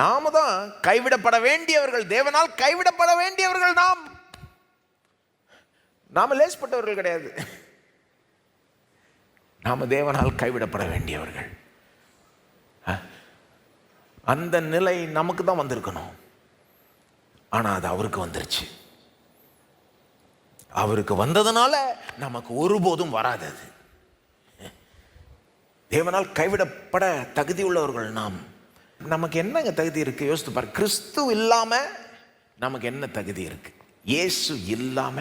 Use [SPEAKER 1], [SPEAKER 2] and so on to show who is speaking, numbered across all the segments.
[SPEAKER 1] நாம தான் கைவிடப்பட வேண்டியவர்கள், தேவனால் கைவிடப்பட வேண்டியவர்கள். நாம லேசப்பட்டவர்கள் கிடையாது. நாம தேவனால் கைவிடப்பட வேண்டியவர்கள். அந்த நிலை நமக்கு தான் வந்திருக்கணும். ஆனா அது அவருக்கு வந்துருச்சு. அவருக்கு வந்ததுனால நமக்கு ஒருபோதும் வராது. அது தேவனால் கைவிடப்பட தகுதி உள்ளவர்கள் நாம். நமக்கு என்னங்க தகுதி இருக்கு? யோசித்து பாரு. கிறிஸ்து இல்லாம நமக்கு என்ன தகுதி இருக்கு? இயேசு இல்லாம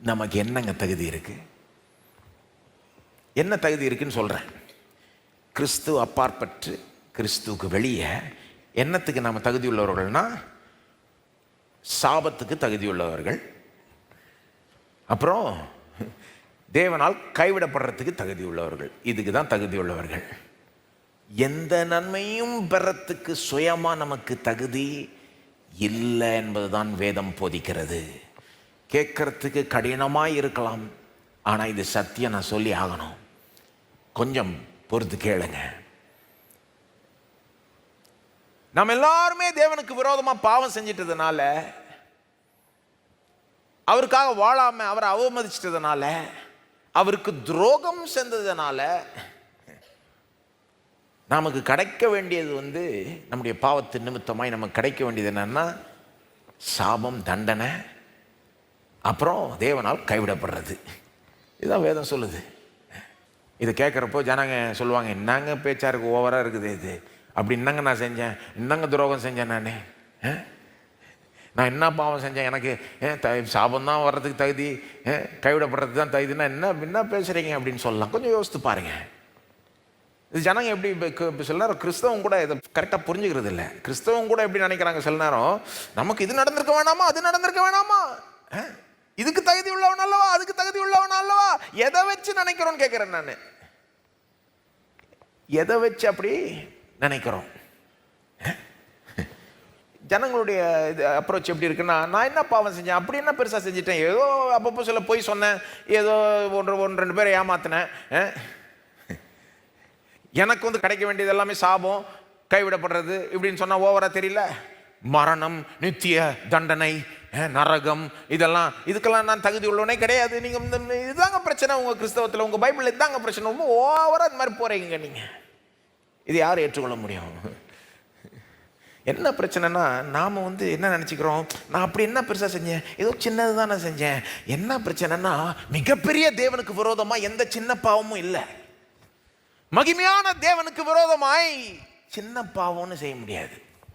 [SPEAKER 1] நமக்கு என்னங்க தகுதி இருக்கு? என்ன தகுதி இருக்குன்னு சொல்றேன். கிறிஸ்து அப்பாற்பட்டு, கிறிஸ்துவுக்கு வெளியே என்னத்துக்கு நம்ம தகுதி உள்ளவர்கள்னா, சாபத்துக்கு தகுதி உள்ளவர்கள், அப்புறம் தேவனால் கைவிடப்படுறதுக்கு தகுதி உள்ளவர்கள். இதுக்கு தான் தகுதி உள்ளவர்கள். எந்த நன்மையும் பெறத்துக்கு சுயமா நமக்கு தகுதி இல்லை என்பதுதான் வேதம் போதிக்கிறது. கேட்கறதுக்கு கடினமாய் இருக்கலாம், ஆனா இது சத்தியம். நான் சொல்லி ஆகணும். கொஞ்சம் பொறுத்து கேளுங்க. நம்ம எல்லாருமே தேவனுக்கு விரோதமா பாவம் செஞ்சிட்டதுனால, அவருக்காக வாழாம அவரை அவமதிச்சிட்டதுனால, அவருக்கு துரோகம் செஞ்சதுனால, நமக்கு கிடைக்க வேண்டியது நம்முடைய பாவத்தின் நிமித்தமாய் நமக்கு கிடைக்க வேண்டியது என்னன்னா, சாபம், தண்டனை, அப்புறம் தேவனால் கைவிடப்படுறது. இதுதான் வேதம் சொல்லுது. இதை கேட்குறப்போ ஜனங்க சொல்லுவாங்க, என்னங்க பேச்சா இருக்கு, ஓவராக இருக்குது இது. அப்படி என்னங்க நான் செஞ்சேன்? என்னங்க துரோகம் செஞ்சேன்? நான் என்ன பாவம் செஞ்சேன்? எனக்கு சாபம் தான் வர்றதுக்கு தகுதி, கைவிடப்படுறதுக்கு தான் தகுதினா என்ன பேசுகிறீங்க அப்படின்னு சொல்லலாம். கொஞ்சம் யோசித்து பாருங்க. இது ஜனங்க எப்படி சில நேரம் கிறிஸ்தவம் கூட இதை கரெக்டாக புரிஞ்சுக்கிறது இல்லை. கிறிஸ்தவம் கூட எப்படி நினைக்கிறாங்க சில நேரம், நமக்கு இது நடந்திருக்க வேணாமா, அது நடந்திருக்க வேணாமா, இதுக்கு தகுதி உள்ளவன் அல்லவா, அதுக்கு தகுதி உள்ளவன் அல்லவா, எதை வச்சு நினைக்கிறோன்னு கேட்குறேன் நான். எதை வச்சு அப்படி நினைக்கிறோம்? ஜனங்களுடைய அப்ரோச் எப்படி இருக்குன்னா, நான் என்ன பாவம் செஞ்சேன், அப்படி என்ன பெருசாக செஞ்சிட்டேன், ஏதோ அப்பப்போ சில போய் சொன்னேன், ஏதோ ஒன்று ரெண்டு பேரை ஏமாத்தினேன், எனக்கு கிடைக்க வேண்டியது எல்லாமே சாபம், கைவிடப்படுறது இப்படின்னு சொன்னால் ஓவரா தெரியல? மரணம், நித்திய தண்டனை, நரகம், இதுக்கெல்லாம் நான் தகுதி உள்ளவனே கிடையாது. நீங்கள் இதுதாங்க பிரச்சனை உங்கள் கிறிஸ்தவத்தில், உங்கள் பைபிளில் இதுதாங்க பிரச்சனை. ரொம்ப ஓவராக இது மாதிரி போகிறீங்க நீங்கள். இது யார் ஏற்றுக்கொள்ள முடியும்? என்ன பிரச்சனைனா, நாம் என்ன நினச்சிக்கிறோம், நான் அப்படி என்ன பெருசாக செஞ்சேன், ஏதோ சின்னது தான் நான் செஞ்சேன். என்ன பிரச்சனைனா, மிகப்பெரிய தேவனுக்கு விரோதமாக எந்த சின்ன பாவமும் இல்லை. மகிமையான தேவனுக்கு விரோதமாய் சின்ன பாவம்னு செய்ய முடியாது.